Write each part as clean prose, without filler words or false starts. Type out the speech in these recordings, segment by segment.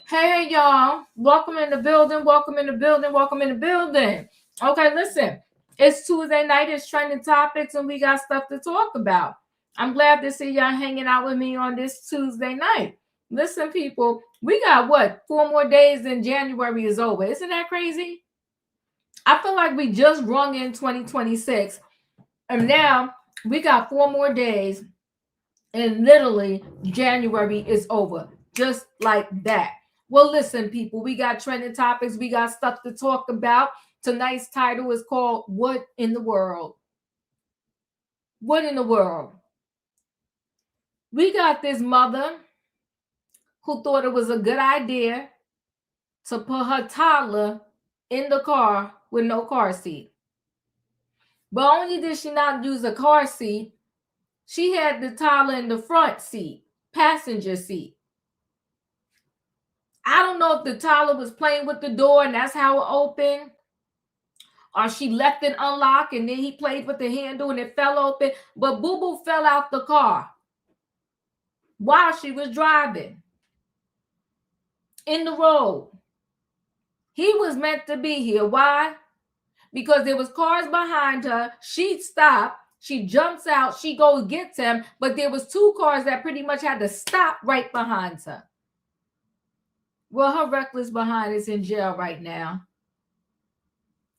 Hey, y'all. Welcome in the building. Welcome in the building. Welcome in the building. Okay, listen. It's Tuesday night. It's trending topics, and we got stuff to talk about. I'm glad to see y'all hanging out with me on this Tuesday night. Listen, people, we got what? 4 more days and January is over. Isn't that crazy? I feel like we just rung in 2026, and now we got 4 more days, and literally January is over. Just like that. Well, listen, people, we got trending topics, we got stuff to talk about. Tonight's title is called What in the World? What in the world? We got this mother who thought it was a good idea to put her toddler in the car with no car seat. But only did she not use a car seat, she had the toddler in the front seat, passenger seat. I don't know if the toddler was playing with the door and that's how it opened, or she left it unlocked and then he played with the handle and it fell open. But Boo Boo fell out the car while she was driving in the road. He was meant to be here. Why? Because there was cars behind her. She stopped. She jumps out. She goes gets him. But there was 2 cars that pretty much had to stop right behind her. Well, her reckless behind is in jail right now.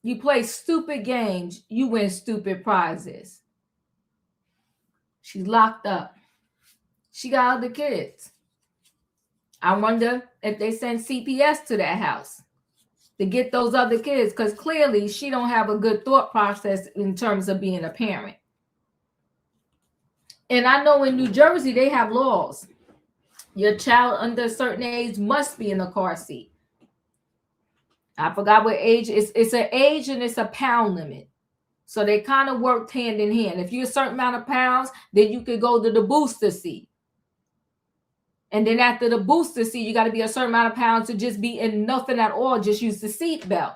You play stupid games, you win stupid prizes. She's locked up. She got other kids. I wonder if they send CPS to that house to get those other kids, because clearly she don't have a good thought process in terms of being a parent. And I know in New Jersey, they have laws. Your child under a certain age must be in a car seat. I forgot what age. It's an age and it's a pound limit. So they kind of worked hand in hand. If you're a certain amount of pounds, then you could go to the booster seat. And then after the booster seat, you got to be a certain amount of pounds to just be in nothing at all. Just use the seat belt.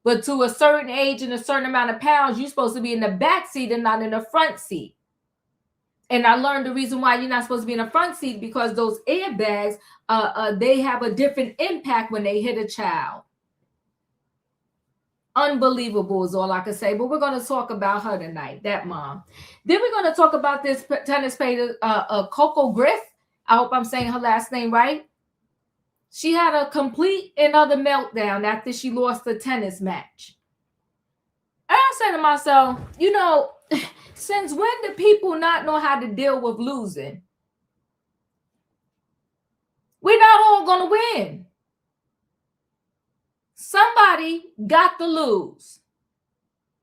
But to a certain age and a certain amount of pounds, you're supposed to be in the back seat and not in the front seat. And I learned the reason why you're not supposed to be in the front seat, because those airbags, they have a different impact when they hit a child. Unbelievable is all I can say. But we're going to talk about her tonight, that mom. Then we're going to talk about this tennis player, Coco Gauff. I hope I'm saying her last name right. She had a complete and utter meltdown after she lost the tennis match. And I said to myself, since when do people not know how to deal with losing? We're not all going to win. Somebody got to lose.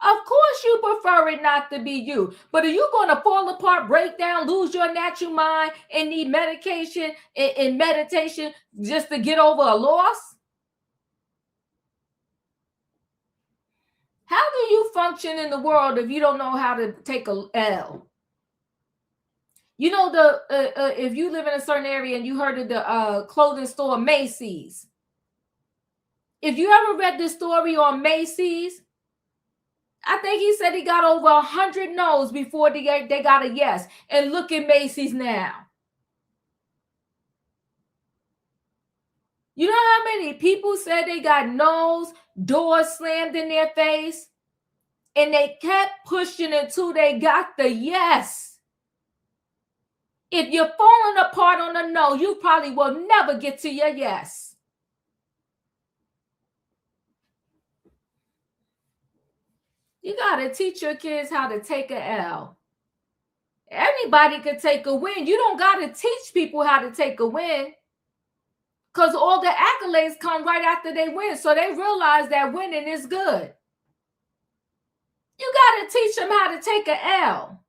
Of course you prefer it not to be you. But are you going to fall apart, break down, lose your natural mind, and need medication and meditation just to get over a loss? How do you function in the world if you don't know how to take a L? If you live in a certain area and you heard of the clothing store Macy's. If you ever read this story on Macy's, I think he said he got over 100 no's before they got a yes. And look at Macy's now. You know how many people said they got no's, doors slammed in their face, and they kept pushing until they got the yes. If you're falling apart on a no, you probably will never get to your yes. You got to teach your kids how to take a L. Anybody could take a win. You don't got to teach people how to take a win, because all the accolades come right after they win. So they realize that winning is good. You got to teach them how to take a L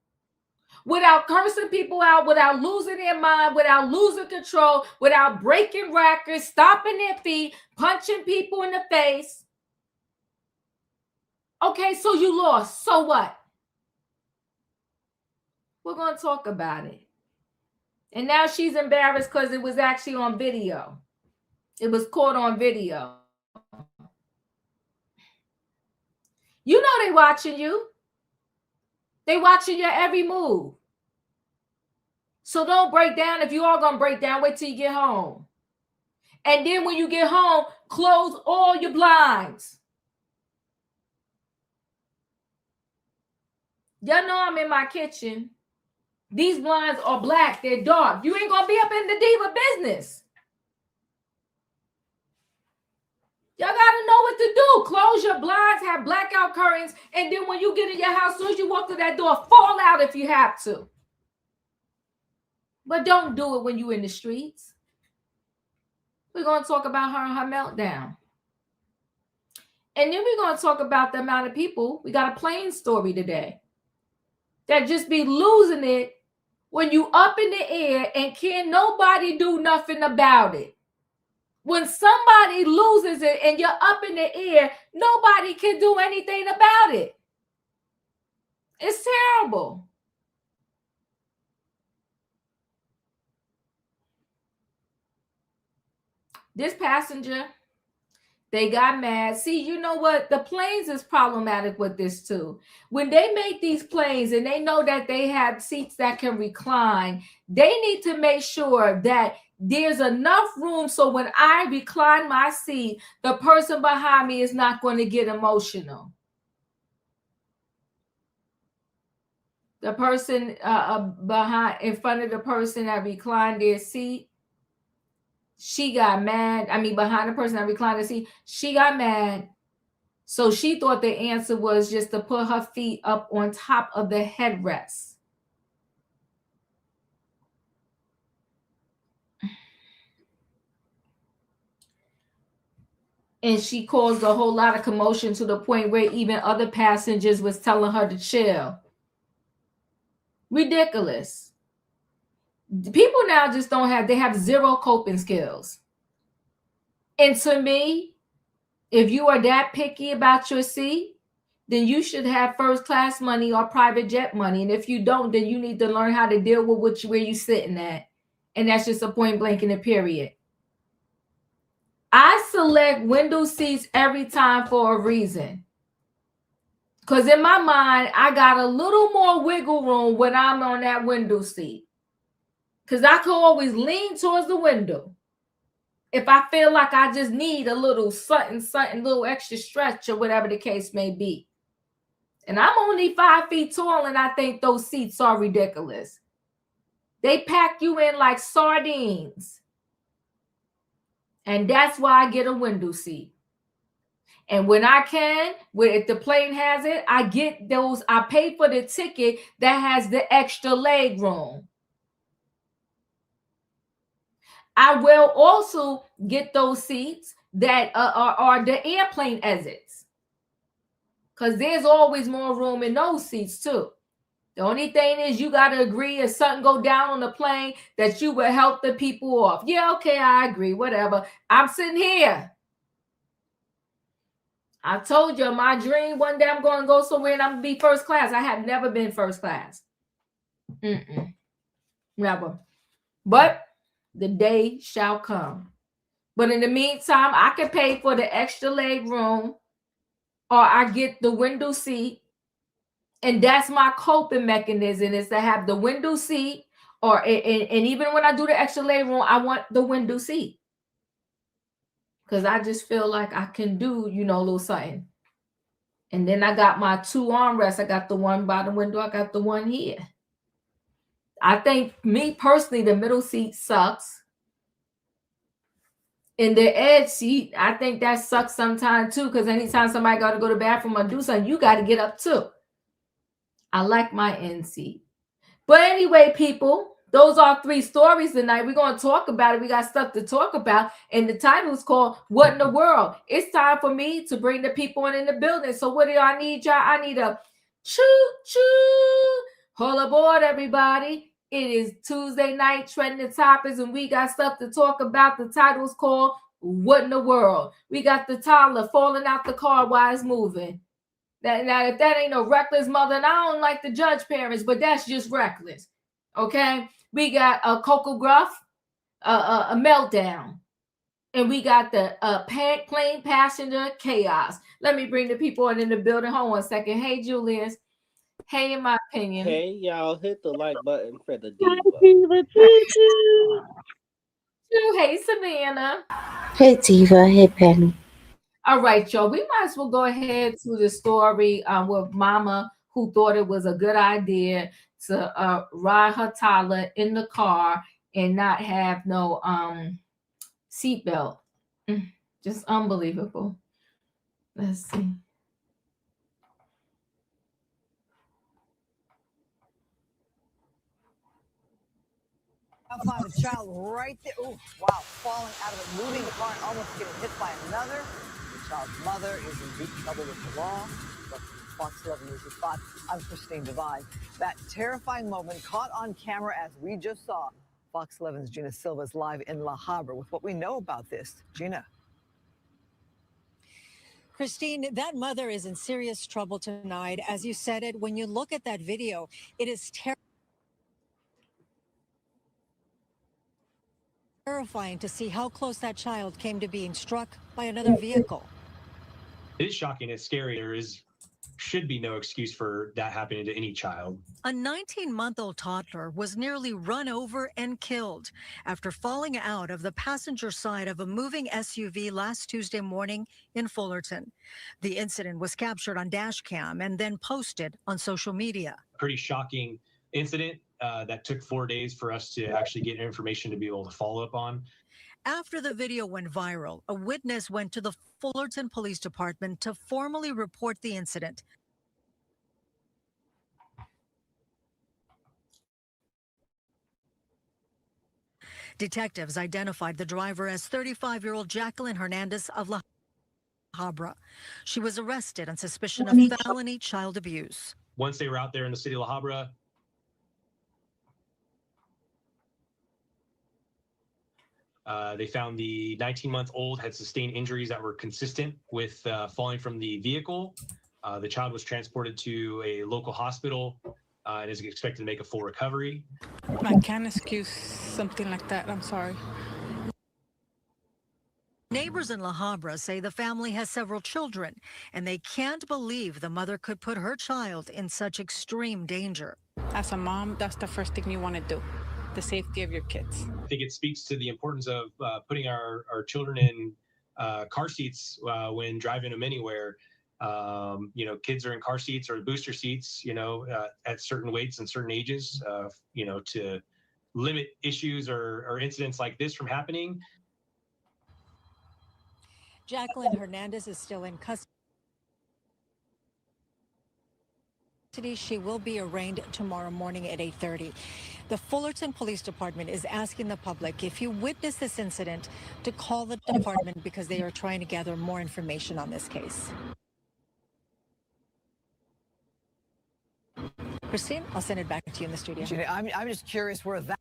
without cursing people out, without losing their mind, without losing control, without breaking records, stomping their feet, punching people in the face. Okay, so you lost. So what? We're going to talk about it. And now she's embarrassed because it was actually on video. It was caught on video. You know they watching you. They watching your every move. So don't break down. If you are going to break down, wait till you get home. And then when you get home, close all your blinds. Y'all know I'm in my kitchen. These blinds are black. They're dark. You ain't going to be up in the diva business. Y'all got to know what to do. Close your blinds, have blackout curtains, and then when you get in your house, as soon as you walk through that door, fall out if you have to. But don't do it when you're in the streets. We're going to talk about her and her meltdown. And then we're going to talk about the amount of people. We got a plane story today that just be losing it when you up in the air and can't nobody do nothing about it. When somebody loses it and you're up in the air, nobody can do anything about it. It's terrible. This passenger, they got mad. See, you know what? The planes is problematic with this too. When they make these planes and they know that they have seats that can recline, they need to make sure that there's enough room so when I recline my seat, the person behind me is not going to get emotional. The person in front of the person that reclined their seat, she got mad. I mean, behind the person that reclined the seat, she got mad. So she thought the answer was just to put her feet up on top of the headrest. And she caused a whole lot of commotion to the point where even other passengers was telling her to chill. Ridiculous. People now just they have zero coping skills. And to me, if you are that picky about your seat, then you should have first class money or private jet money. And if you don't, then you need to learn how to deal with where you're sitting at. And that's just a point blank in a period. I select window seats every time for a reason. Because in my mind, I got a little more wiggle room when I'm on that window seat. Because I can always lean towards the window. If I feel like I just need a little something, little extra stretch or whatever the case may be. And I'm only 5 feet tall and I think those seats are ridiculous. They pack you in like sardines. And that's why I get a window seat. And when I can, if the plane has it, I get those. I pay for the ticket that has the extra leg room. I will also get those seats that are the airplane exits. Because there's always more room in those seats too. The only thing is you got to agree if something go down on the plane that you will help the people off. Yeah, okay, I agree, whatever. I'm sitting here. I told you my dream one day I'm going to go somewhere and I'm going to be first class. I have never been first class. Never. But the day shall come. But in the meantime, I can pay for the extra leg room or I get the window seat. And that's my coping mechanism is to have the window seat and even when I do the extra leg room, I want the window seat. Because I just feel like I can do, a little something. And then I got my 2 armrests. I got the one by the window. I got the one here. I think me personally, the middle seat sucks. And the edge seat, I think that sucks sometimes too. Because anytime somebody got to go to the bathroom or do something, you got to get up too. I like my end seat. But anyway, people, those are 3 stories tonight. We're going to talk about it. We got stuff to talk about. And the title is called What in the World? It's time for me to bring the people in the building. So what do I need, y'all? I need a choo-choo. Hold aboard, everybody. It is Tuesday night, trending topics, and we got stuff to talk about. The title is called What in the World? We got the toddler falling out the car while it's moving. Now, if that ain't a reckless mother, and I don't like to judge parents, but that's just reckless. Okay? We got a Coco Gauff, a meltdown. And we got the plane passenger chaos. Let me bring the people in the building. Hold on a second. Hey, Julius. Hey, in my opinion. Hey, y'all, hit the like button for the diva. Hey, Savannah. Hey Diva, hey Penny. All right, y'all. We might as well go ahead to the story with Mama, who thought it was a good idea to ride her toddler in the car and not have no seatbelt. Just unbelievable. Let's see. I'll find a child right there. Oh, wow, falling out of a moving car and almost getting hit by another. The child's mother is in deep trouble with the law. Fox 11 News is spot. I'm Christine Devine. That terrifying moment caught on camera as we just saw. Fox 11's Gina Silva is live in La Habra with what we know about this. Gina. Christine, that mother is in serious trouble tonight. As you said it, when you look at that video, it is terrifying to see how close that child came to being struck by another vehicle. It is shocking. It's scary. Should be no excuse for that happening to any child. A 19-month-old toddler was nearly run over and killed after falling out of the passenger side of a moving SUV last Tuesday morning in Fullerton. The incident was captured on dash cam and then posted on social media. Pretty shocking incident that took 4 days for us to actually get information to be able to follow up on. After the video went viral, a witness went to the Fullerton Police Department to formally report the incident. Detectives identified the driver as 35-year-old Jacqueline Hernandez of La Habra. She was arrested on suspicion of felony child abuse. Once they were out there in the city of La Habra, they found the 19-month-old had sustained injuries that were consistent with falling from the vehicle. The child was transported to a local hospital and is expected to make a full recovery. I can't excuse something like that. I'm sorry. Neighbors in La Habra say the family has several children, and they can't believe the mother could put her child in such extreme danger. As a mom, that's the first thing you want to do, the safety of your kids. I think it speaks to the importance of putting our children in car seats when driving them anywhere. Kids are in car seats or booster seats, at certain weights and certain ages, to limit issues or incidents like this from happening. Jacqueline Hernandez is still in custody. She will be arraigned tomorrow morning at 8:30. The Fullerton Police Department is asking the public, if you witness this incident, to call the department because they are trying to gather more information on this case. Christine, I'll send it back to you in the studio. Gina, I'm just curious where that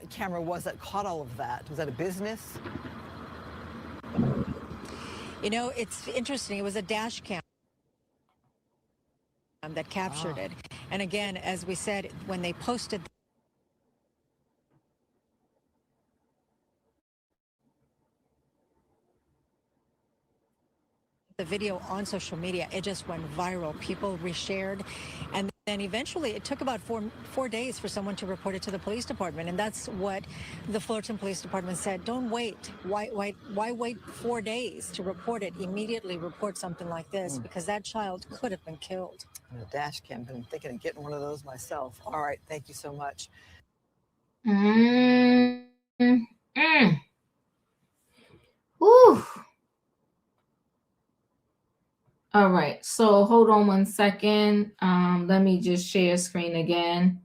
camera was that caught all of that. Was that a business? It's interesting. It was a dash cam that captured it. And again, as we said, when they posted the video on social media, it just went viral. People reshared, and then eventually it took about four days for someone to report it to the police department, and that's what the Fullerton Police Department said. Don't wait. Why wait 4 days to report it? Immediately report something like this, because that child could have been killed. A dash cam. Been thinking of getting one of those myself. All right, thank you so much. Whew. All right, so hold on 1 second. Let me just share screen again.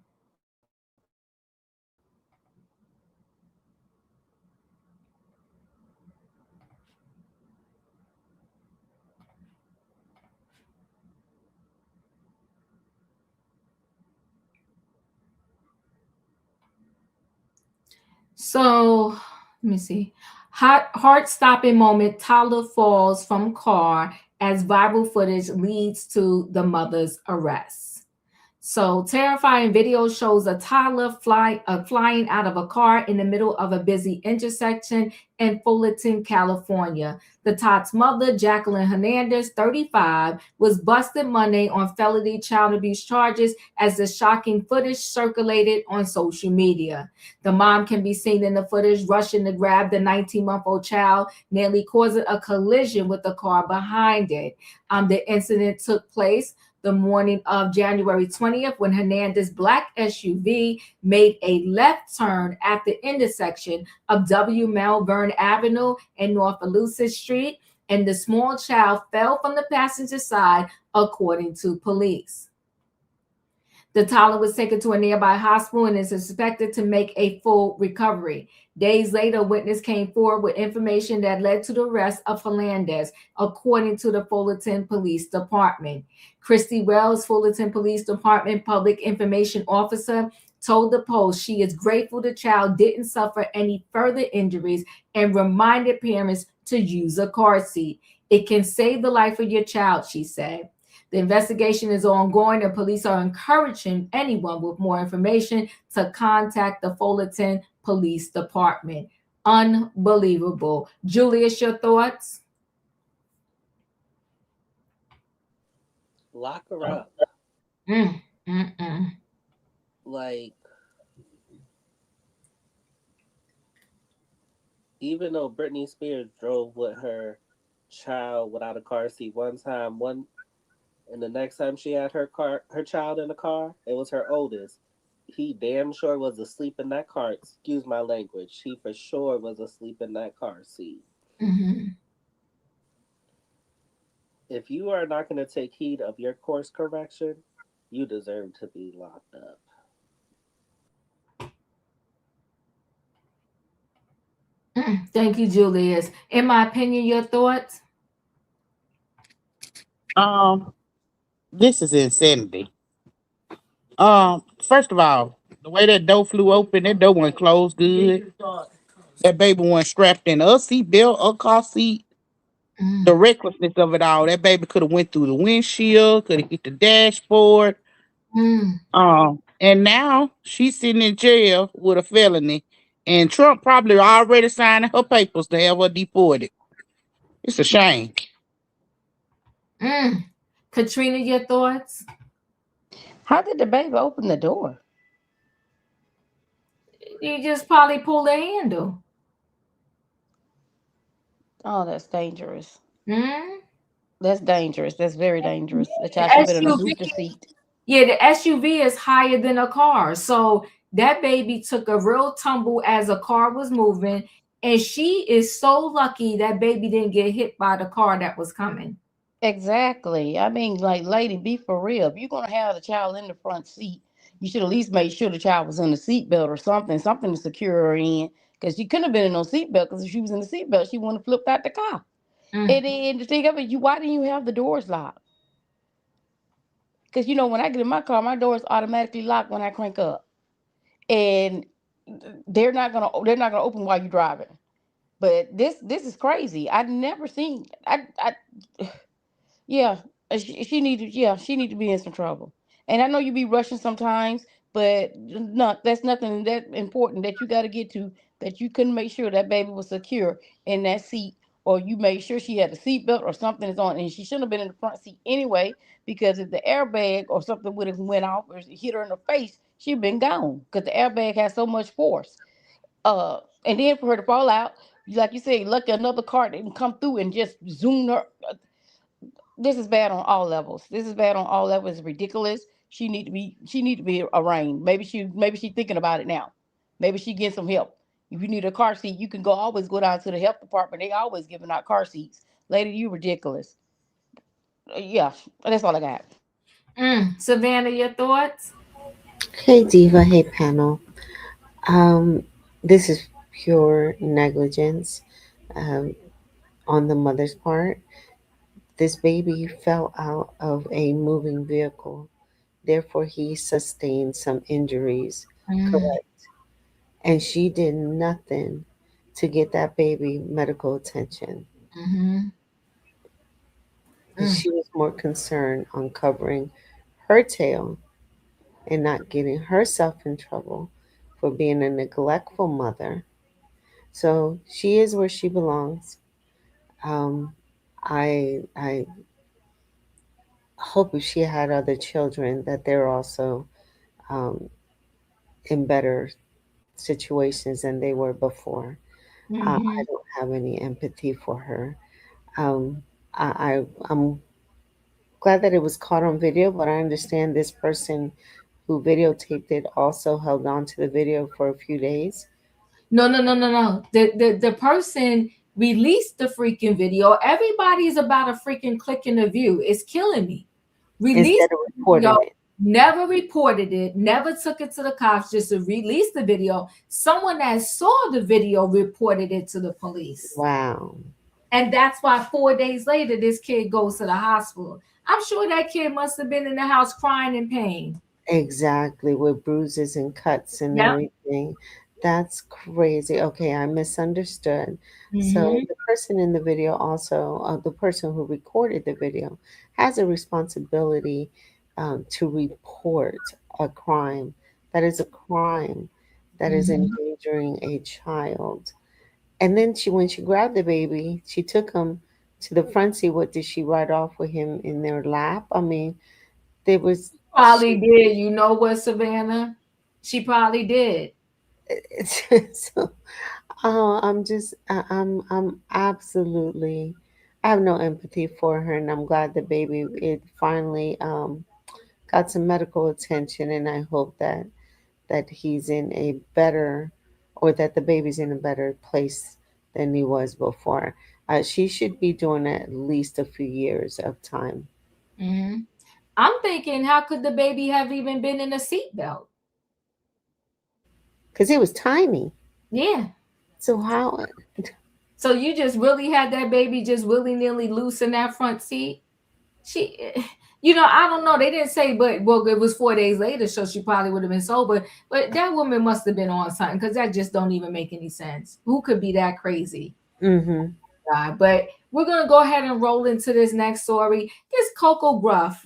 So let me see. Heart-stopping moment. Toddler falls from car as viral footage leads to the mother's arrest. So terrifying video shows a toddler flying out of a car in the middle of a busy intersection in Fullerton, California. The tot's mother, Jacqueline Hernandez, 35, was busted Monday on felony child abuse charges as the shocking footage circulated on social media. The mom can be seen in the footage rushing to grab the 19-month-old child, nearly causing a collision with the car behind it. The incident took place the morning of January 20th when Hernandez's black SUV made a left turn at the intersection of W. Melbourne Avenue and North Eleusis Street, and the small child fell from the passenger side, according to police. The toddler was taken to a nearby hospital and is expected to make a full recovery. Days later, a witness came forward with information that led to the arrest of Hernandez, according to the Fullerton Police Department. Christy Wells, Fullerton Police Department Public Information Officer, told the Post she is grateful the child didn't suffer any further injuries and reminded parents to use a car seat. It can save the life of your child, she said. The investigation is ongoing, and police are encouraging anyone with more information to contact the Fullerton Police Department. Unbelievable. Julius, your thoughts? Lock her up. Like, even though Britney Spears drove with her child without a car seat one time, and the next time she had her child in the car, it was her oldest. He damn sure was asleep in that car. Excuse my language. He for sure was asleep in that car seat. Mm-hmm. If you are not going to take heed of your course correction, you deserve to be locked up. Thank you, Julius. In my opinion, your thoughts? This is insanity. First of all, the way that door flew open, that door wasn't closed good. That baby wasn't strapped in a seatbelt, a car seat. The recklessness of it all. That baby could have went through the windshield, could have hit the dashboard. And now she's sitting in jail with a felony, and Trump probably already signed her papers to have her deported. It's a shame. Katrina, your thoughts? How did the baby open the door? You just probably pull the handle. Oh, that's dangerous. Mm? That's dangerous. That's very dangerous. The The child should have been in a SUV, booster seat. yeah, the SUV is higher than a car. So that baby took a real tumble as a car was moving. And she is so lucky that baby didn't get hit by the car that was coming. Exactly. I mean, like, lady, be for real. If you're gonna have the child in the front seat, you should at least make sure the child was in the seatbelt or something to secure her in. Because she couldn't have been in no seatbelt. Because if she was in the seatbelt, she wouldn't have flipped out the car. And then to think of it, why didn't you have the doors locked? Because when I get in my car, my doors automatically lock when I crank up, and they're not gonna open while you're driving. But this is crazy. I've never seen. Yeah, she need to be in some trouble. And I know you be rushing sometimes, but no, that's nothing that important that you got to get to, that you couldn't make sure that baby was secure in that seat, or you made sure she had a seatbelt or something is on, and she shouldn't have been in the front seat anyway, because if the airbag or something would have went off or hit her in the face, she'd been gone, because the airbag has so much force. And then for her to fall out, like you said, lucky another car didn't come through and just zoom her. This is bad on all levels. This is bad on all levels. It's ridiculous. She need to be arraigned. Maybe she thinking about it now. Maybe she get some help. If you need a car seat, you can always go down to the health department. They always giving out car seats. Lady, you ridiculous. Yeah, that's all I got. Savannah, your thoughts? Hey, Diva. Hey, panel. This is pure negligence um, on the mother's part. This baby fell out of a moving vehicle. Therefore, he sustained some injuries. Mm, Correct. And she did nothing to get that baby medical attention. mm-hmm, mm, She was more concerned on covering her tail and not getting herself in trouble for being a neglectful mother. So she is where she belongs. Um, I hope if she had other children that they're also um, in better situations than they were before. I Mhm. don't have any empathy for her. Um, I'm glad that it was caught on video, but I understand this person who videotaped it also held on to the video for a few days. No, no, no, no, no. The person released the freaking video. Everybody's about a freaking click in the view. It's killing me. Released Instead of the video, reporting it. never reported it, never took it to the cops, just to release the video. Someone that saw the video reported it to the police. Wow. And that's why 4 days later, this kid goes to the hospital. I'm sure that kid must have been in the house crying in pain. Exactly, with bruises and cuts and Yeah. everything. That's crazy. Okay, I misunderstood. So Mm-hmm. the person in the video also, the person who recorded the video, has a responsibility to report a crime. That is a crime that is Mm-hmm. endangering a child. And then when she grabbed the baby, she took him to the front seat. What did she ride off with him in their lap? I mean, there was Probably she. did. You know what, Savannah? She probably did. So I'm just I'm absolutely, I have no empathy for her, and I'm glad the baby it finally got some medical attention, and I hope that he's in a better, or that the baby's in a better place than he was before. She should be doing at least a few years of time Mm-hmm. I'm thinking, how could the baby have even been in a seatbelt? because it was tiny. Yeah. So how? So you just really had that baby just willy nilly loose in that front seat? She, I don't know. They didn't say, but well, it was 4 days later, so she probably would have been sober. But that woman must have been on something because that just don't even make any sense. Who could be that crazy? Mm-hmm. But we're gonna go ahead and roll into this next story. This Coco Gauff,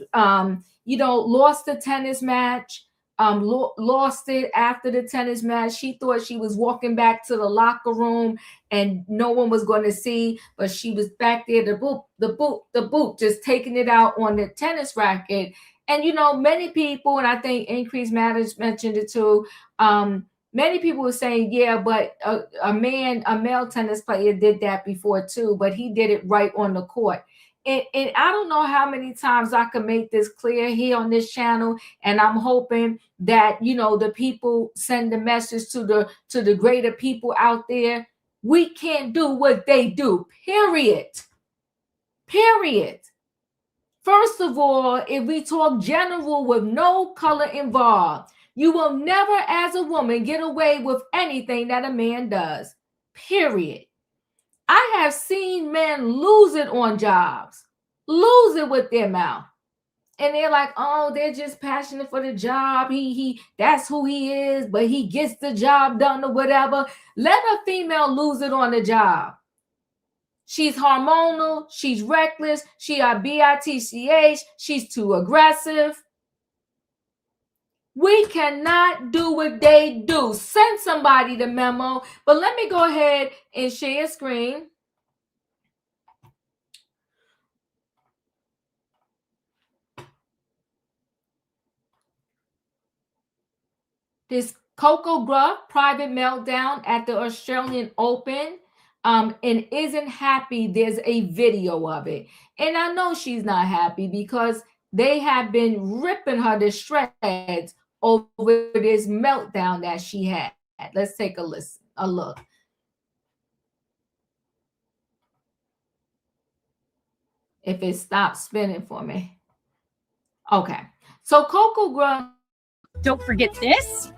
lost the tennis match. Lost it after the tennis match. She thought she was walking back to the locker room and no one was going to see, but she was back there, the boot, just taking it out on the tennis racket. And many people, and I think Increase Matters mentioned it too. Many people were saying, yeah, but a male tennis player did that before too, but he did it right on the court. And I don't know how many times I can make this clear here on this channel, and I'm hoping that the people send the message to the greater people out there. We can't do what they do. Period. Period. First of all, if we talk general with no color involved, you will never, as a woman, get away with anything that a man does. Period. I have seen men lose it on jobs, lose it with their mouth. And they're like, oh, they're just passionate for the job. He that's who he is, but he gets the job done or whatever. Let a female lose it on the job. She's hormonal, she's reckless, she a bitch, she's too aggressive. We cannot do what they do. Send somebody the memo. But let me go ahead and share screen. This Coco Gauff private meltdown at the Australian Open, and isn't happy. There's a video of it. And I know she's not happy because they have been ripping her to shreds over this meltdown that she had. Let's take a look. If it stops spinning for me. Okay. So Coco Gauff. Don't forget this.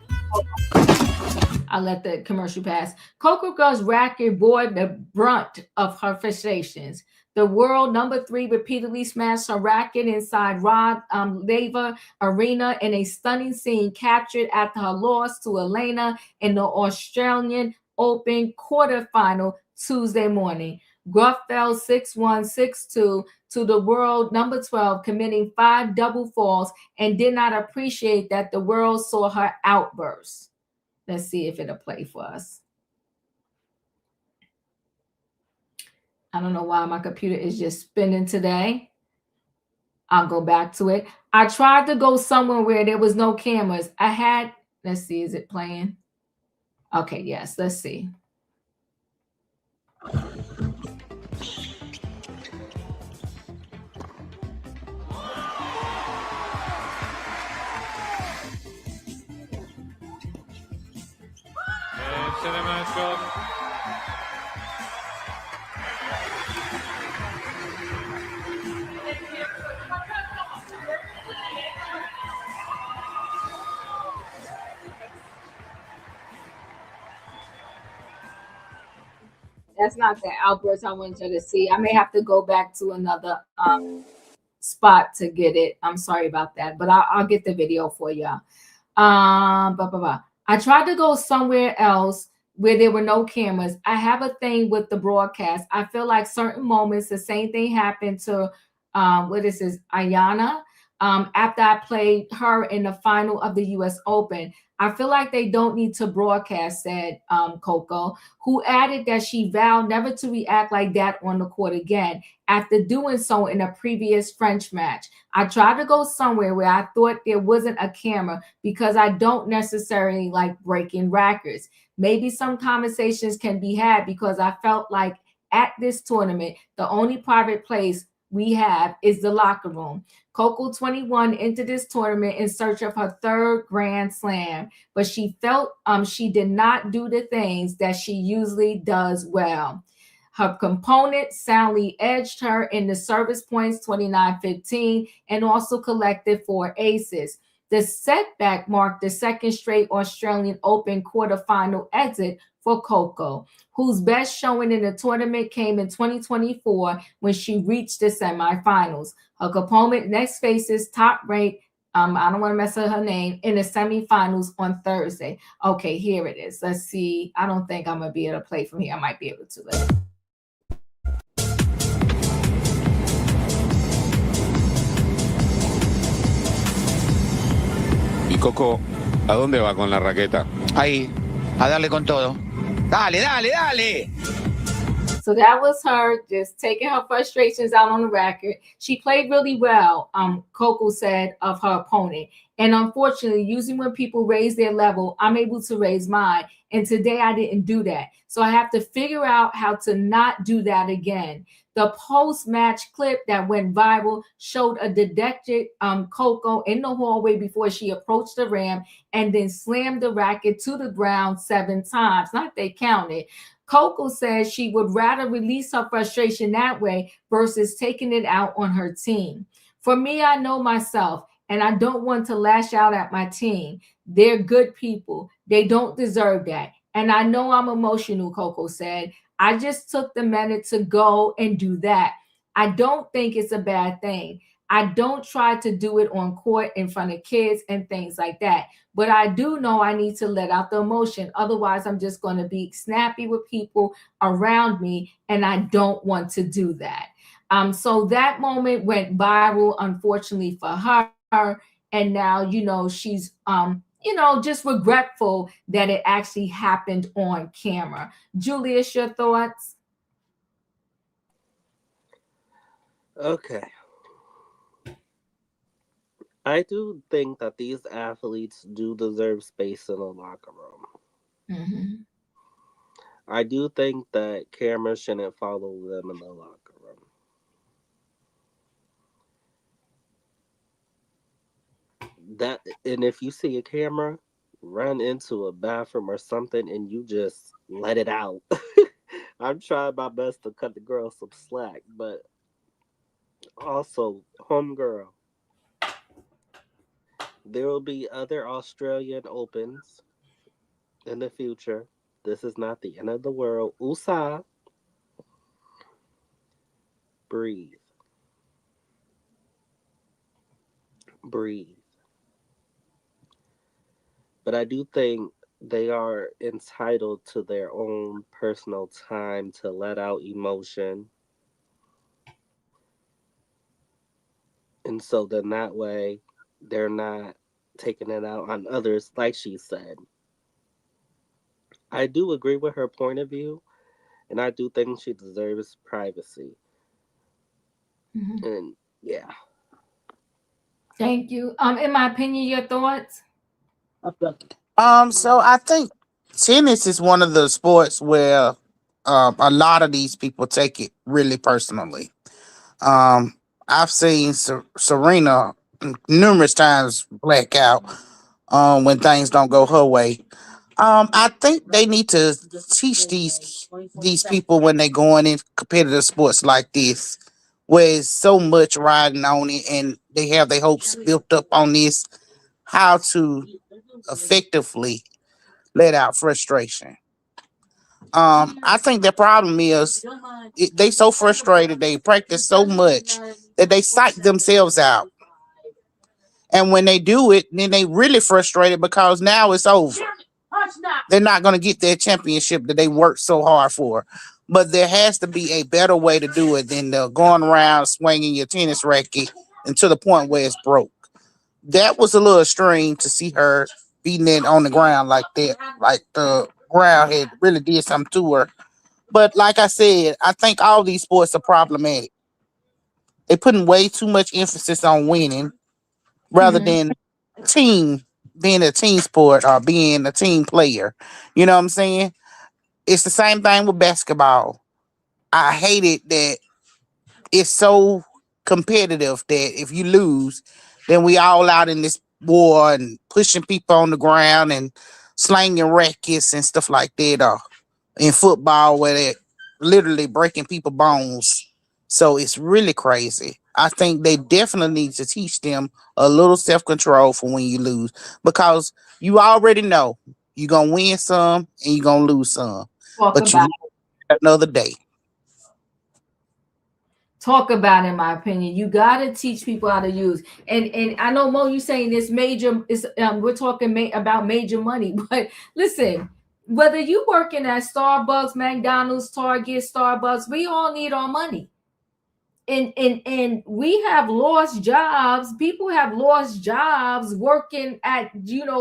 I'll let the commercial pass. Coco Gauff's racket bore the brunt of her frustrations. The world number 3 repeatedly smashed her racket inside Rod Laver Arena in a stunning scene captured after her loss to Elena in the Australian Open quarterfinal Tuesday morning. Gruff fell 6-1, 6-2 to the world number 12, committing 5 double falls and did not appreciate that the world saw her outburst. Let's see if it'll play for us. I don't know why my computer is just spinning today. I'll go back to it. I tried to go somewhere where there was no cameras. Let's see, is it playing? Okay, yes, let's see. That's not the outburst I wanted you to see. I may have to go back to another spot to get it. I'm sorry about that, but I'll get the video for y'all. I tried to go somewhere else where there were no cameras. I have a thing with the broadcast. I feel like certain moments, the same thing happened to Ayana. After I played her in the final of the U.S. Open, I feel like they don't need to broadcast, said Coco, who added that she vowed never to react like that on the court again after doing so in a previous French match. I tried to go somewhere where I thought there wasn't a camera because I don't necessarily like breaking records. Maybe some conversations can be had because I felt like at this tournament, the only private place we have is the locker room. Coco 21 entered this tournament in search of her third Grand Slam, but she felt she did not do the things that she usually does well. Her component soundly edged her in the service points 29-15 and also collected 4 aces. The setback marked the second straight Australian Open quarterfinal exit for Coco, whose best showing in the tournament came in 2024 when she reached the semifinals. Her opponent next faces top-ranked, I don't want to mess up her name, in the semifinals on Thursday. Okay, here it is. Let's see. I don't think I'm going to be able to play from here. I might be able to later. Y Coco, ¿a dónde va con la raqueta? Ahí, a darle con todo. Dale, dale, dale. So that was her just taking her frustrations out on the racket. She played really well, Coco said of her opponent. And unfortunately, usually when people raise their level, I'm able to raise mine. And today I didn't do that. So I have to figure out how to not do that again. The post-match clip that went viral showed a dejected Coco in the hallway before she approached the ramp and then slammed the racket to the ground 7 times. Not they counted. Coco says she would rather release her frustration that way versus taking it out on her team. For me, I know myself, and I don't want to lash out at my team. They're good people. They don't deserve that. And I know I'm emotional, Coco said. I just took the minute to go and do that. I don't think it's a bad thing. I don't try to do it on court in front of kids and things like that. But I do know I need to let out the emotion. Otherwise, I'm just going to be snappy with people around me, and I don't want to do that. So that moment went viral, unfortunately for her. And now, she's, just regretful that it actually happened on camera. Julius, your thoughts? Okay. I do think that these athletes do deserve space in the locker room. Mm-hmm. I do think that cameras shouldn't follow them in the locker room. And if you see a camera, run into a bathroom or something and you just let it out. I'm trying my best to cut the girl some slack, but also, homegirl, there will be other Australian Opens in the future. This is not the end of the world. USA. Breathe. Breathe. But I do think they are entitled to their own personal time to let out emotion. And so then that way, they're not taking it out on others, like she said. I do agree with her point of view, and I do think she deserves privacy. And yeah. Thank you. In my opinion, your thoughts? So I think tennis is one of the sports where a lot of these people take it really personally. Um, I've seen Serena numerous times black out when things don't go her way. I think they need to teach these people when they going in competitive sports like this, where it's so much riding on it, and they have their hopes built up on this, how to effectively let out frustration. I think the problem is they so frustrated, they practice so much that they psych themselves out. And when they do it, then they really frustrated because now it's over. They're not going to get their championship that they worked so hard for. But there has to be a better way to do it than going around swinging your tennis racket and to the point where it's broke. That was a little extreme to see her beating it on the ground like that. Like the ground had really did something to her. But like I said, I think all these sports are problematic. They're putting way too much emphasis on winning rather than team being a team sport or being a team player. You know what I'm saying? It's the same thing with basketball. I hate it that it's so competitive that if you lose, then we all out in this war and pushing people on the ground and slanging rackets and stuff like that. Or in football, where they're literally breaking people bones. So it's really crazy. I think they definitely need to teach them a little self control for when you lose, because you already know you're gonna win some and you're gonna lose some, Talk but you about live another day. in my opinion, you got to teach people how to use. And I know, Mo, you saying this major is we're talking about major money. But listen, whether you working at Starbucks, McDonald's, Target, Starbucks, we all need our money. And we have lost jobs. People have lost jobs working at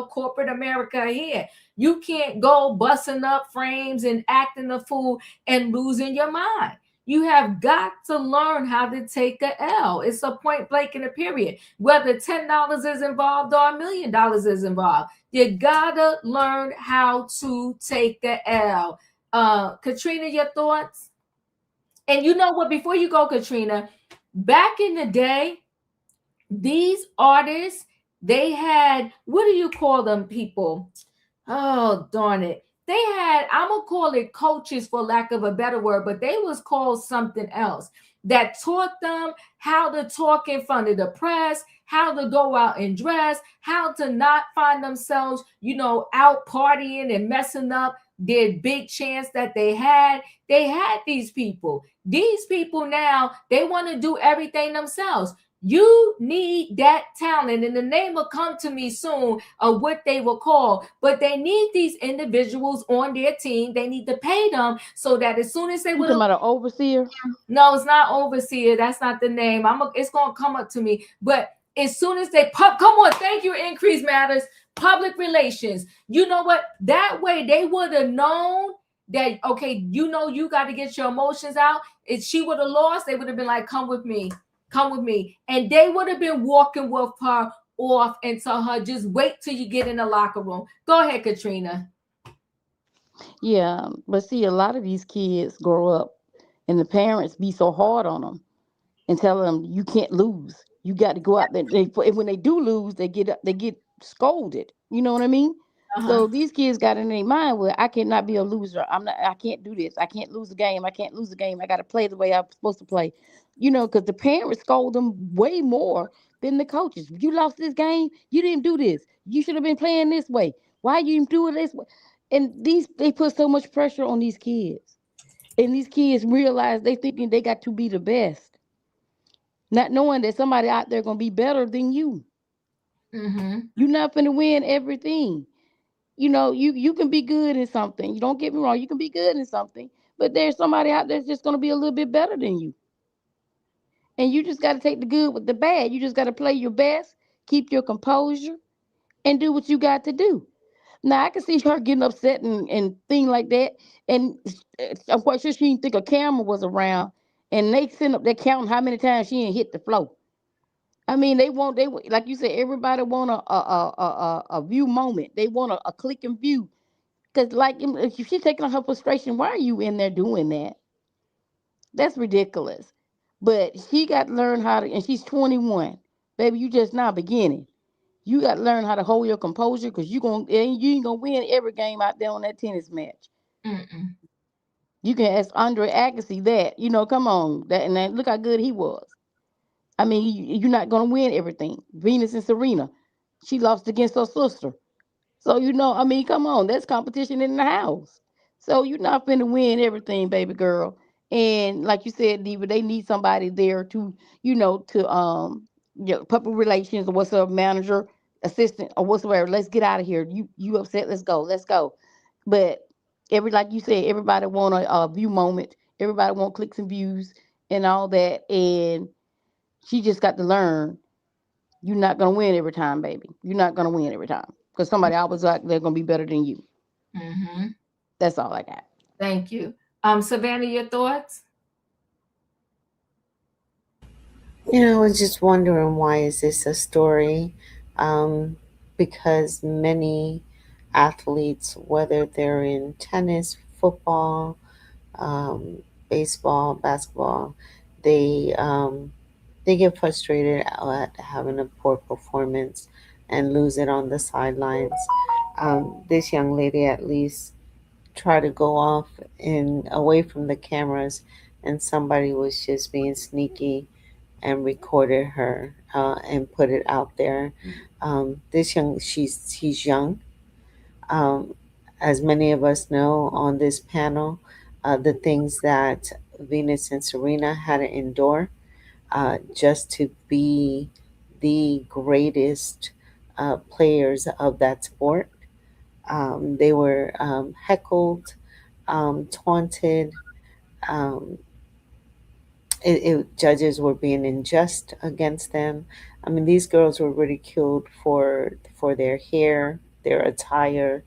corporate America here. You can't go busting up frames and acting a fool and losing your mind. You have got to learn how to take a L. It's a point blank in a period. Whether $10 is involved or $1,000,000 is involved, you gotta learn how to take a L. Katrina, your thoughts? And you know what? Before you go, Katrina, back in the day, these artists, they had, what do you call them, people? Oh, darn it. They had, I'm going to call it coaches for lack of a better word, but they was called something else that taught them how to talk in front of the press, how to go out and dress, how to not find themselves, out partying and messing up their big chance that they had. They had these people. These people now, they want to do everything themselves. You need that talent, and the name will come to me soon of what they will call. But they need these individuals on their team. They need to pay them so that as soon as they You talking about an overseer? No, it's not overseer. That's not the name. It's gonna come up to me. But as soon as they come on, thank you, Increase Matters. Public relations. You know what? That way they would have known that, okay, you got to get your emotions out. If she would have lost, they would have been like, come with me. And they would have been walking with her off and tell her, just wait till you get in the locker room. Go ahead, Katrina. Yeah, but see, a lot of these kids grow up and the parents be so hard on them and tell them you can't lose. You got to go out there. When they do lose, they get scolded. You know what I mean? So these kids got in their mind, well, I cannot be a loser. I can't do this. I can't lose a game. I can't lose a game. I got to play the way I'm supposed to play. Because the parents scold them way more than the coaches. You lost this game. You didn't do this. You should have been playing this way. Why you didn't do it this way? And they put so much pressure on these kids. And these kids realize they thinking they got to be the best, not knowing that somebody out there gonna be better than you. You're not gonna win everything. You know, you can be good in something. You don't get me wrong, you can be good in something, but there's somebody out there that's just gonna be a little bit better than you. And you just gotta take the good with the bad. You just gotta play your best, keep your composure, and do what you got to do. Now I can see her getting upset and thing like that. And I'm quite sure she didn't think a camera was around. And they sitting up there counting how many times she ain't hit the floor. I mean, like you said, everybody want a view moment. They want a click and view. Cause like if she's taking on her frustration, why are you in there doing that? That's ridiculous. But she got to learn how to, and she's 21. Baby, you just now beginning. You got to learn how to hold your composure because you ain't gonna win every game out there on that tennis match. Mm-mm. You can ask Andre Agassi that. You know, come on, that and then look how good he was. I mean, you're not gonna win everything. Venus and Serena, she lost against her sister. So you know, I mean, come on, that's competition in the house. So you're not finna win everything, baby girl. And like you said, Diva, they need somebody there to, public relations or whatsoever, manager, assistant or whatsoever. Let's get out of here. You upset? Let's go. Let's go. But like you said, everybody want a view moment. Everybody want clicks and views and all that. And she just got to learn you're not gonna win every time, baby. You're not gonna win every time because somebody always like they're gonna be better than you. Mm-hmm. That's all I got. Thank you. Savannah, your thoughts? I was just wondering, why is this a story? Because many athletes, whether they're in tennis, football, baseball, basketball, they they get frustrated at having a poor performance and lose it on the sidelines. This young lady at least tried to go off and away from the cameras, and somebody was just being sneaky and recorded her and put it out there. This young, she's young. Um, as many of us know on this panel, the things that Venus and Serena had to endure just to be the greatest players of that sport. They were heckled, taunted. Um, judges were being unjust against them. I mean, these girls were ridiculed for their hair, their attire,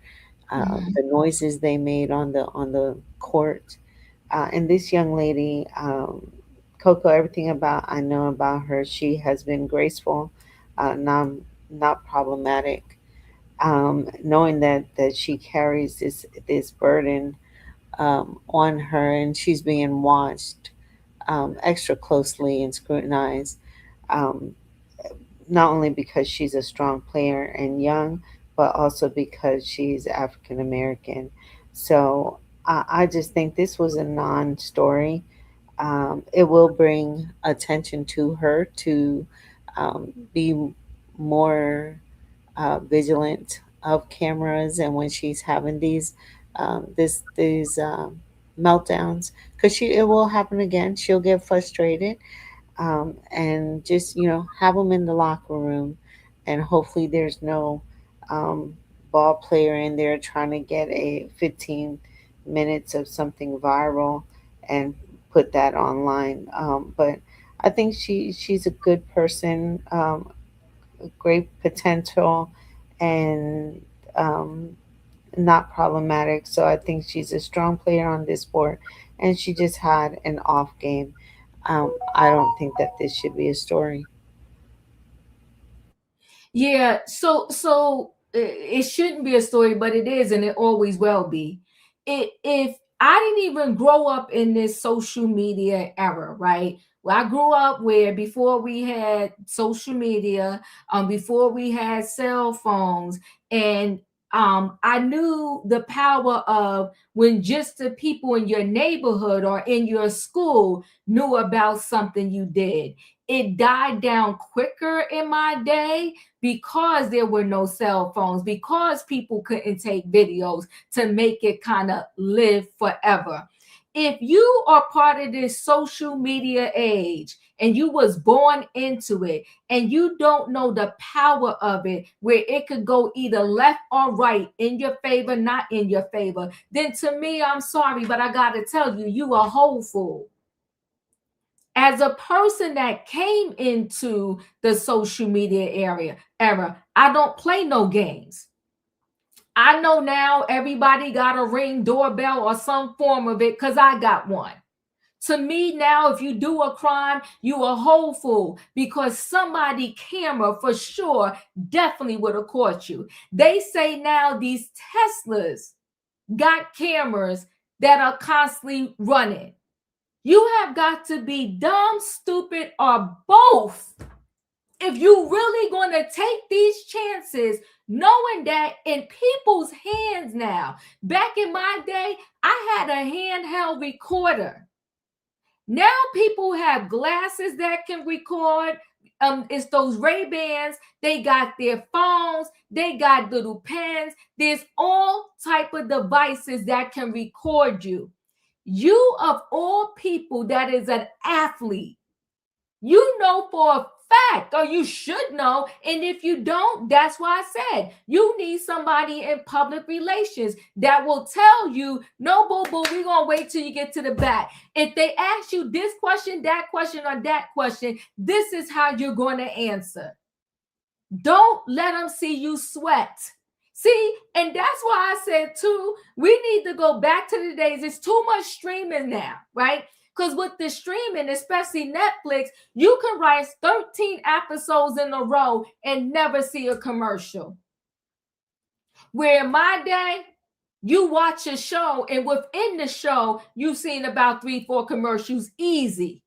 the noises they made on the court. And this young lady, Coco, everything about I know about her, she has been graceful, not problematic. Knowing that she carries this burden on her, and she's being watched extra closely and scrutinized. Um, not only because she's a strong player and young, but also because she's African American. So I just think this was a non story. It will bring attention to her to be more vigilant of cameras and when she's having these meltdowns, because she it will happen again. She'll get frustrated, and just have them in the locker room, and hopefully there's no um, ball player in there trying to get a 15 minutes of something viral and put that online. But I think she's a good person, great potential, and um, not problematic. So I think she's a strong player on this board, and she just had an off game. I don't think that this should be a story. Yeah, so it shouldn't be a story, but it is, and it always will be. If I didn't even grow up in this social media era, right? Well, I grew up where before we had social media, before we had cell phones, and I knew the power of when just the people in your neighborhood or in your school knew about something you did. It died down quicker in my day because there were no cell phones, because people couldn't take videos to make it kind of live forever. If you are part of this social media age and you was born into it, and you don't know the power of it, where it could go either left or right, in your favor, not in your favor, then to me, I'm sorry, but I gotta tell you, you a whole fool. As a person that came into the social media era, I don't play no games. I know now everybody got a Ring doorbell or some form of it, because I got one. To me now, if you do a crime, you a whole fool, because somebody camera for sure definitely would have caught you. They say now these Teslas got cameras that are constantly running. You have got to be dumb, stupid, or both if you really going to take these chances, knowing that in people's hands now. Back in my day, I had a handheld recorder. Now people have glasses that can record. It's those Ray-Bans. They got their phones. They got little pens. There's all type of devices that can record you. You, of all people, that is an athlete, you know for a fact, or you should know, and if you don't, that's why I said you need somebody in public relations that will tell you, no, boo-boo, we're going to wait till you get to the back. If they ask you this question, that question, or that question, this is how you're going to answer. Don't let them see you sweat. See, and that's why I said, too, we need to go back to the days. It's too much streaming now, right? Because with the streaming, especially Netflix, you can write 13 episodes in a row and never see a commercial. Where in my day, you watch a show, and within the show, you've seen about 3-4 commercials easy.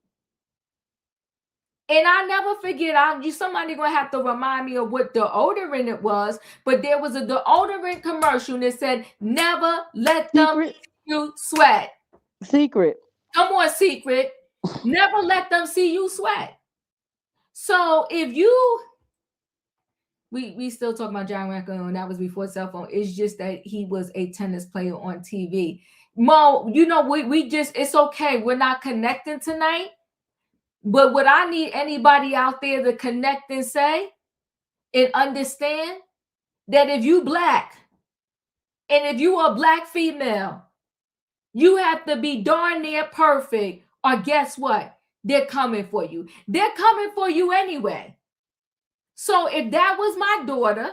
And I never forget, somebody gonna have to remind me of what deodorant it was, but there was a deodorant commercial that said, never let them see you sweat. Secret. Come on, Secret. Never let them see you sweat. So if you, we still talking about John Racco, and that was before cell phone. It's just that he was a tennis player on TV. Mo, you know, we just, it's okay. We're not connecting tonight. But what I need anybody out there to connect and say and understand that if you black and if you are a black female, you have to be darn near perfect, or guess what? They're coming for you. They're coming for you anyway. So if that was my daughter,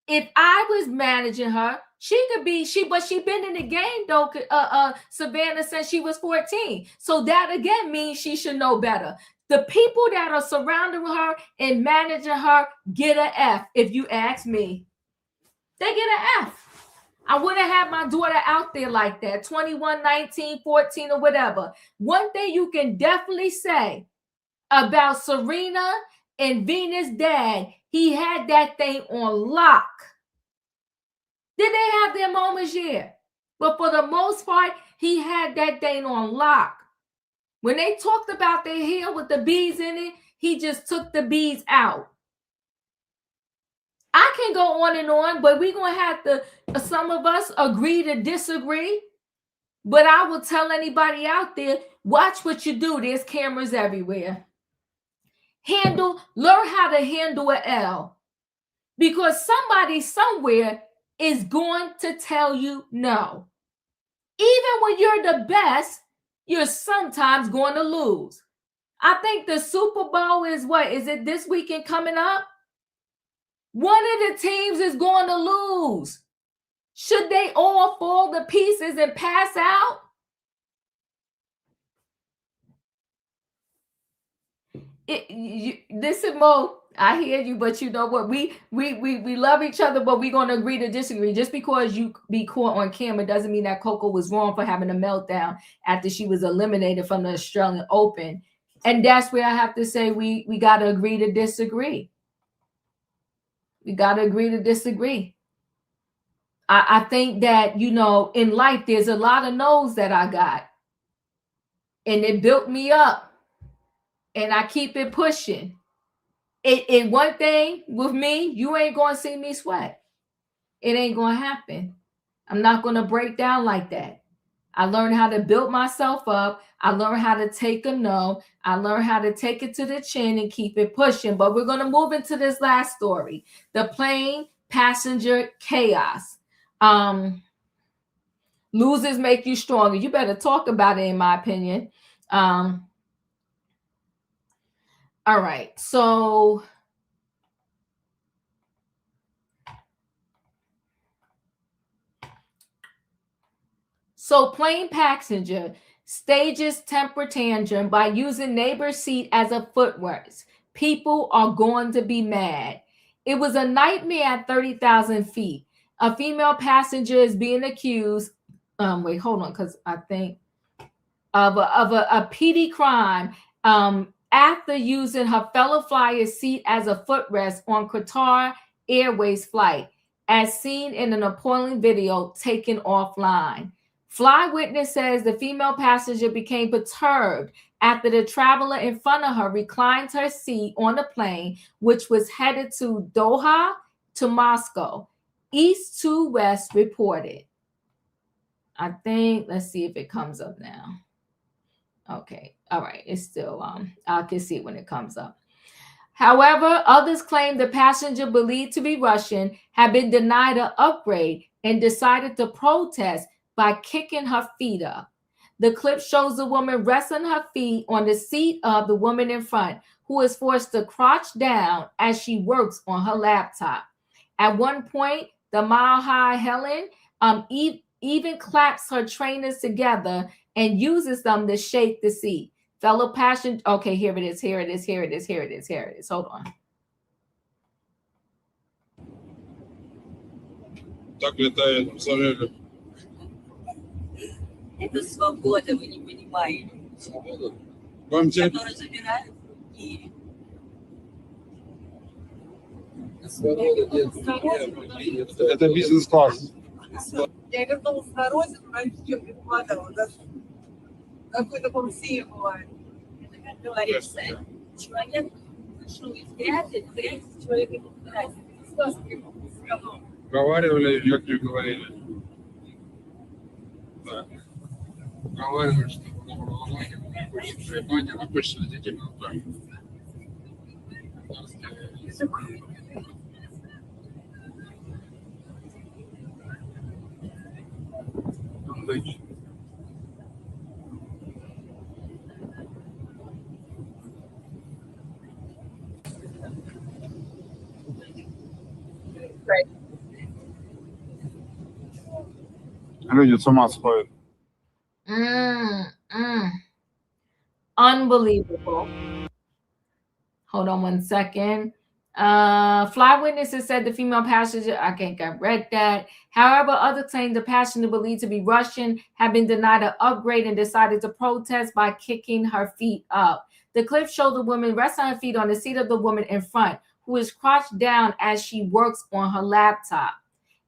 if I was managing her, she could be, but she been in the game though, Savannah, since she was 14. So that again means she should know better. The people that are surrounding her and managing her get an F, if you ask me. They get an F. I wouldn't have my daughter out there like that, 21, 19, 14, or whatever. One thing you can definitely say about Serena and Venus' dad, he had that thing on lock. Did they have their moments? Yeah. But for the most part, he had that thing on lock. When they talked about their hair with the beads in it, he just took the beads out. I can go on and on, but we're going to have to, some of us agree to disagree. But I will tell anybody out there, watch what you do. There's cameras everywhere. Learn how to handle an L. Because somebody somewhere is going to tell you no. Even when you're the best, you're sometimes going to lose. I think the Super Bowl is what? Is it this weekend coming up? One of the teams is going to lose. Should they all fall to pieces and pass out? Listen, Mo, I hear you, but you know what? We love each other, but we're going to agree to disagree. Just because you be caught on camera doesn't mean that Coco was wrong for having a meltdown after she was eliminated from the Australian Open. And that's where I have to say we got to agree to disagree. We got to agree to disagree. I think that, you know, in life, there's a lot of no's that I got. And it built me up. And I keep it pushing. And one thing with me, you ain't going to see me sweat. It ain't going to happen. I'm not going to break down like that. I learned how to build myself up. I learned how to take a no. I learned how to take it to the chin and keep it pushing. But we're going to move into this last story, the plane passenger chaos. Losers make you stronger. You better talk about it, in my opinion. All right. So plane passenger stages temper tantrum by using neighbor's seat as a footrest. People are going to be mad. It was a nightmare at 30,000 feet. A female passenger is being accused. Wait, hold on, because I think of a PD crime after using her fellow flyer's seat as a footrest on Qatar Airways flight, as seen in an appalling video taken offline. Fly witness says the female passenger became perturbed after the traveler in front of her reclined her seat on the plane, which was headed to Doha to Moscow. East to West reported. I think, let's see if it comes up now. Okay, all right, it's still, I can see it when it comes up. However, others claim the passenger believed to be Russian had been denied an upgrade and decided to protest by kicking her feet up. The clip shows the woman resting her feet on the seat of the woman in front, who is forced to crouch down as she works on her laptop. At one point, the mile-high Helen even claps her trainers together and uses them to shake the seat. Fellow passenger, okay, here it is. Hold on. Так летает самолет. Это свобода, вы не понимаете. Свобода? Вам те... Которые забирают в мире. Это бизнес-класс. Я вернулась на родину, раньше, чем предполагала. Какой-то помсия бывает. Это, как говорится, человек вышел из грязи, человек не грязи. Говорили, как не говорили. Да. Говорили, что обычно детей так. Right. Люди с ума сходят. Unbelievable. Hold on one second. Fly witnesses said the female passenger, I read that. However, others claim the passenger believed to be Russian had been denied an upgrade and decided to protest by kicking her feet up. The clip showed the woman resting her feet on the seat of the woman in front, who is crouched down as she works on her laptop.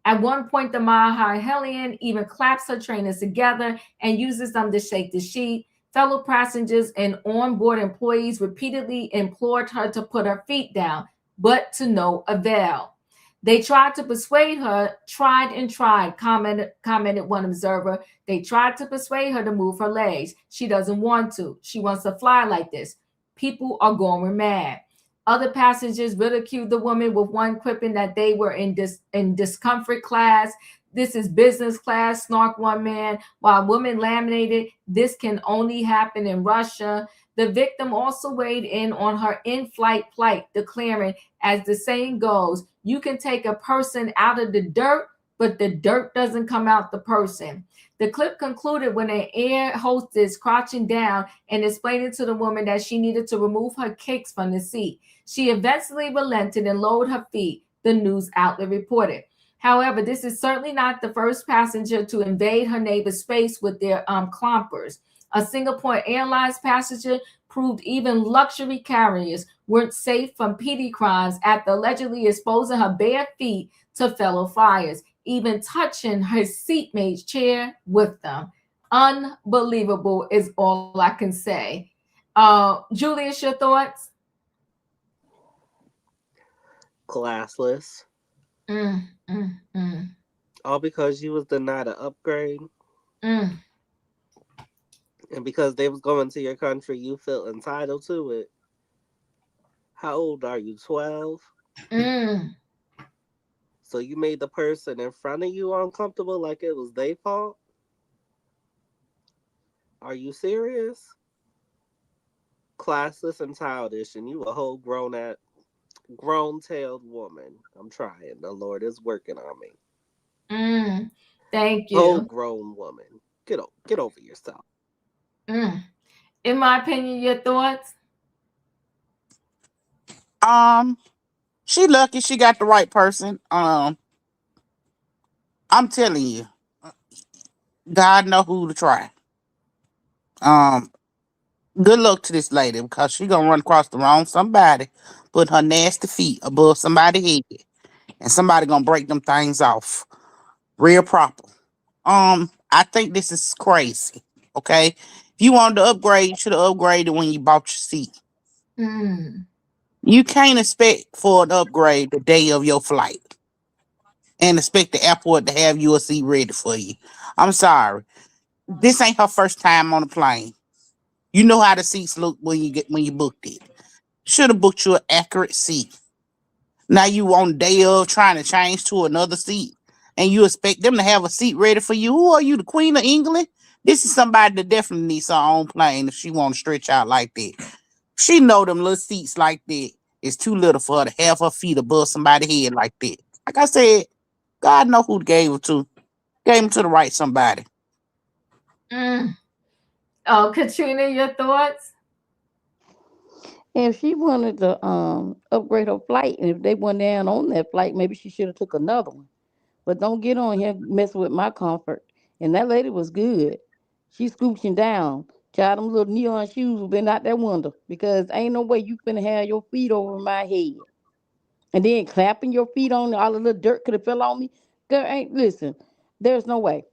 At one point, the mile-high Helen even claps her trainers together and uses them to shake the sheet. Fellow passengers and onboard employees repeatedly implored her to put her feet down, but to no avail. They tried to persuade her, commented one observer. They tried to persuade her to move her legs. She doesn't want to. She wants to fly like this. People are going mad. Other passengers ridiculed the woman, with one quipping that they were in discomfort class. This is business class, snarked one man, while a woman laminated, this can only happen in Russia. The victim also weighed in on her in-flight plight, declaring, as the saying goes, you can take a person out of the dirt, but the dirt doesn't come out the person. The clip concluded when an air hostess crouching down and explaining to the woman that she needed to remove her kicks from the seat. She eventually relented and lowered her feet, the news outlet reported. However, this is certainly not the first passenger to invade her neighbor's space with their clompers. A Singapore Airlines passenger proved even luxury carriers weren't safe from PD crimes after allegedly exposing her bare feet to fellow flyers, even touching her seatmate's chair with them. Unbelievable is all I can say. Julius, your thoughts? Classless. All because you was denied an upgrade. And because they was going to your country, you feel entitled to it. How old are you? 12? Mm. So you made the person in front of you uncomfortable like it was their fault? Are you serious? Classless and childish, and you a whole grown-tailed woman. I'm trying. The Lord is working on me. Mm. Thank Whole you. grown woman. Get over yourself. Mm. In my opinion, your thoughts? She lucky she got the right person. I'm telling you, God know who to try. Um, Good luck to this lady because she gonna run across the wrong somebody, put her nasty feet above somebody's head, and somebody gonna break them things off real proper. I think this is crazy. Okay, if you wanted to upgrade, you should have upgraded when you bought your seat. Mm. You can't expect for an upgrade the day of your flight and expect the airport to have you a seat ready for you. I'm sorry, this ain't her first time on the plane. You know how the seats look when you booked it. Should have booked you an accurate seat. Now you on day of trying to change to another seat, and you expect them to have a seat ready for you. Who are you, the Queen of England? This is somebody that definitely needs her own plane if she want to stretch out like that. She know them little seats like that is too little for her to have her feet above somebody's head like that. Like I said, God know who gave it to. Gave him to the right somebody. Mm. Oh, Katrina, your thoughts? If she wanted to upgrade her flight, and if they went down on that flight, maybe she should have took another one. But don't get on here messing with my comfort. And that lady was good. She scooching down. Child, them little neon shoes have been out that window because ain't no way you finna have your feet over my head. And then clapping your feet on all the little dirt could have fell on me. Girl, ain't listen. There's no way.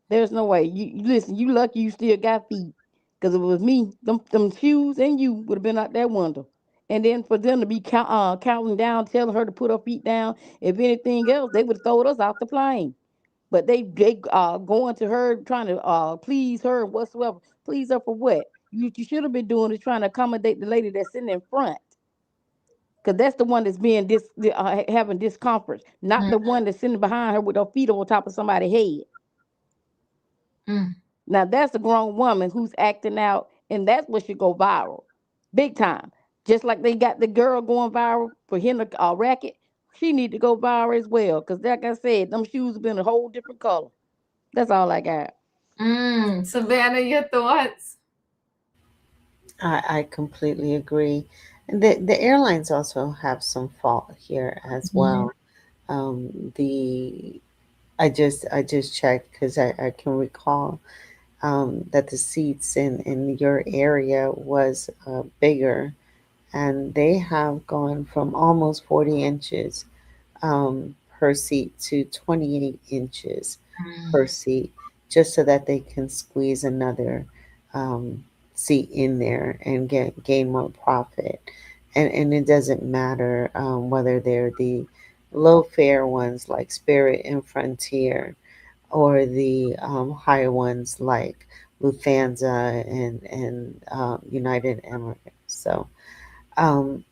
There's no way. Listen. You lucky you still got feet. Cause if it was me, them shoes and you would have been out that window. And then for them to be counting down, telling her to put her feet down. If anything else, they would have thrown us off the plane. But they going to her trying to please her whatsoever. Please her for what? You should have been doing is trying to accommodate the lady that's sitting in front. Because that's the one that's being having discomfort, not Mm. the one that's sitting behind her with her feet on top of somebody's head. Mm. Now that's a grown woman who's acting out, and that's what should go viral, big time. Just like they got the girl going viral for hitting a racket, she need to go viral as well. Cause like I said, them shoes have been a whole different color. That's all I got. Mm. Savannah, your thoughts? I completely agree. The airlines also have some fault here as Mhm. well. The I just checked because I can recall that the seats in your area was bigger, and they have gone from almost 40 inches per seat to 28 inches per Mm. seat, just so that they can squeeze another um, seat in there and gain more profit. And it doesn't matter whether they're the low fare ones like Spirit and Frontier, or the higher ones like Lufthansa and United Emirates. So um,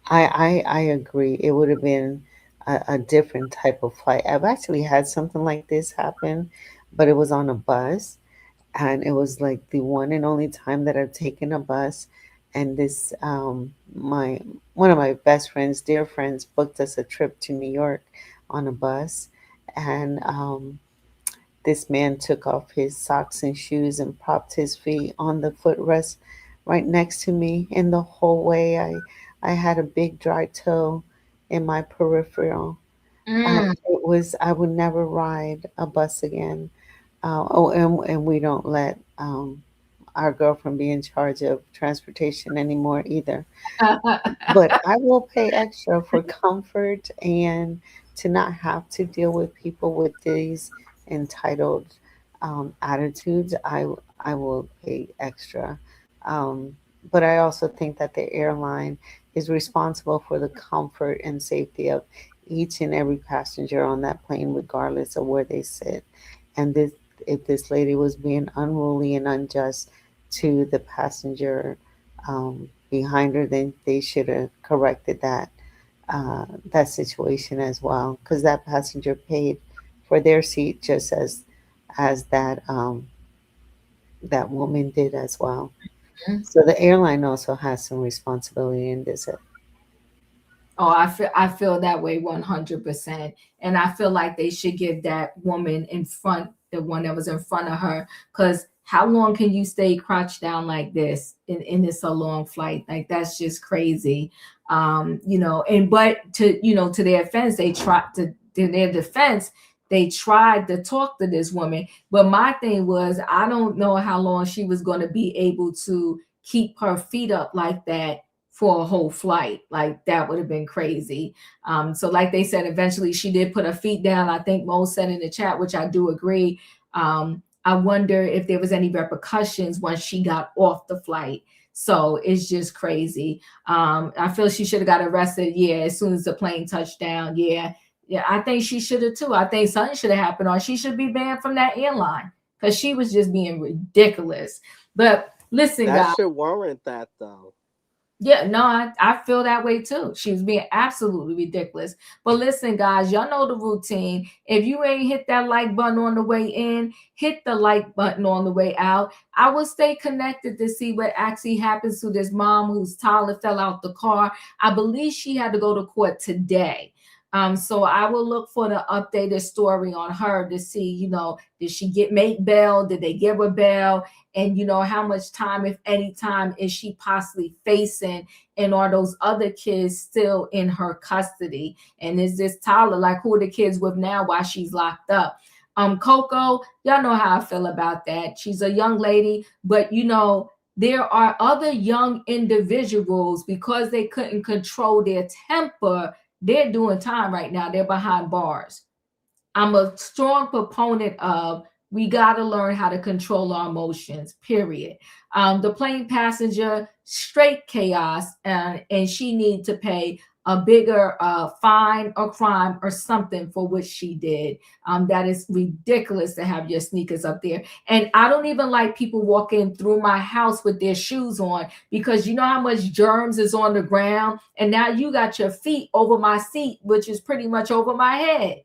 I agree. It would have been a different type of flight. I've actually had something like this happen, but it was on a bus, and it was like the one and only time that I've taken a bus. And this my one of my best friends, dear friends, booked us a trip to New York on a bus, and this man took off his socks and shoes and propped his feet on the footrest right next to me. And the whole way, I had a big dry toe in my peripheral. Mm. It was, I would never ride a bus again. And we don't let our girlfriend be in charge of transportation anymore either. But I will pay extra for comfort and to not have to deal with people with these entitled attitudes. I will pay extra. But I also think that the airline is responsible for the comfort and safety of each and every passenger on that plane, regardless of where they sit. And if this lady was being unruly and unjust to the passenger behind her, then they should have corrected that situation as well, because that passenger paid for their seat just as that woman did as well. So the airline also has some responsibility in this. Oh, I feel that way 100%. And I feel like they should give that woman in front, the one that was in front of her, because how long can you stay crouched down like this in this a long flight? Like, that's just crazy. But to their defense, they tried to talk to this woman. But my thing was, I don't know how long she was going to be able to keep her feet up like that for a whole flight. Like, that would have been crazy. So like they said, eventually she did put her feet down. I think Mo said in the chat, which I do agree. I wonder if there was any repercussions once she got off the flight. So it's just crazy. I feel she should have got arrested. Yeah, as soon as the plane touched down. Yeah, I think she should have too. I think something should have happened, or she should be banned from that airline, because she was just being ridiculous. But listen, That guys. should warrant that, though. Yeah, no, I feel that way too. She was being absolutely ridiculous. But listen, guys, y'all know the routine. If you ain't hit that like button on the way in, hit the like button on the way out. I will stay connected to see what actually happens to this mom whose toddler fell out the car. I believe she had to go to court today. So I will look for the updated story on her to see, did she make bail? Did they give her bail? And, how much time, if any time, is she possibly facing? And are those other kids still in her custody? And is this Toddler, like, who are the kids with now while she's locked up? Coco, y'all know how I feel about that. She's a young lady, but, there are other young individuals, because they couldn't control their temper, they're doing time right now. They're behind bars. I'm a strong proponent of, we got to learn how to control our emotions, period. The plane passenger, straight chaos, and she needs to pay a bigger fine or crime or something for what she did. That is ridiculous to have your sneakers up there. And I don't even like people walking through my house with their shoes on, because you know how much germs is on the ground. And now you got your feet over my seat, which is pretty much over my head.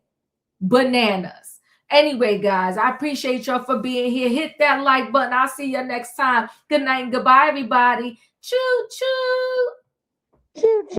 Bananas. Anyway, guys, I appreciate y'all for being here. Hit that like button. I'll see you next time. Good night and goodbye, everybody. Choo choo. Choo choo.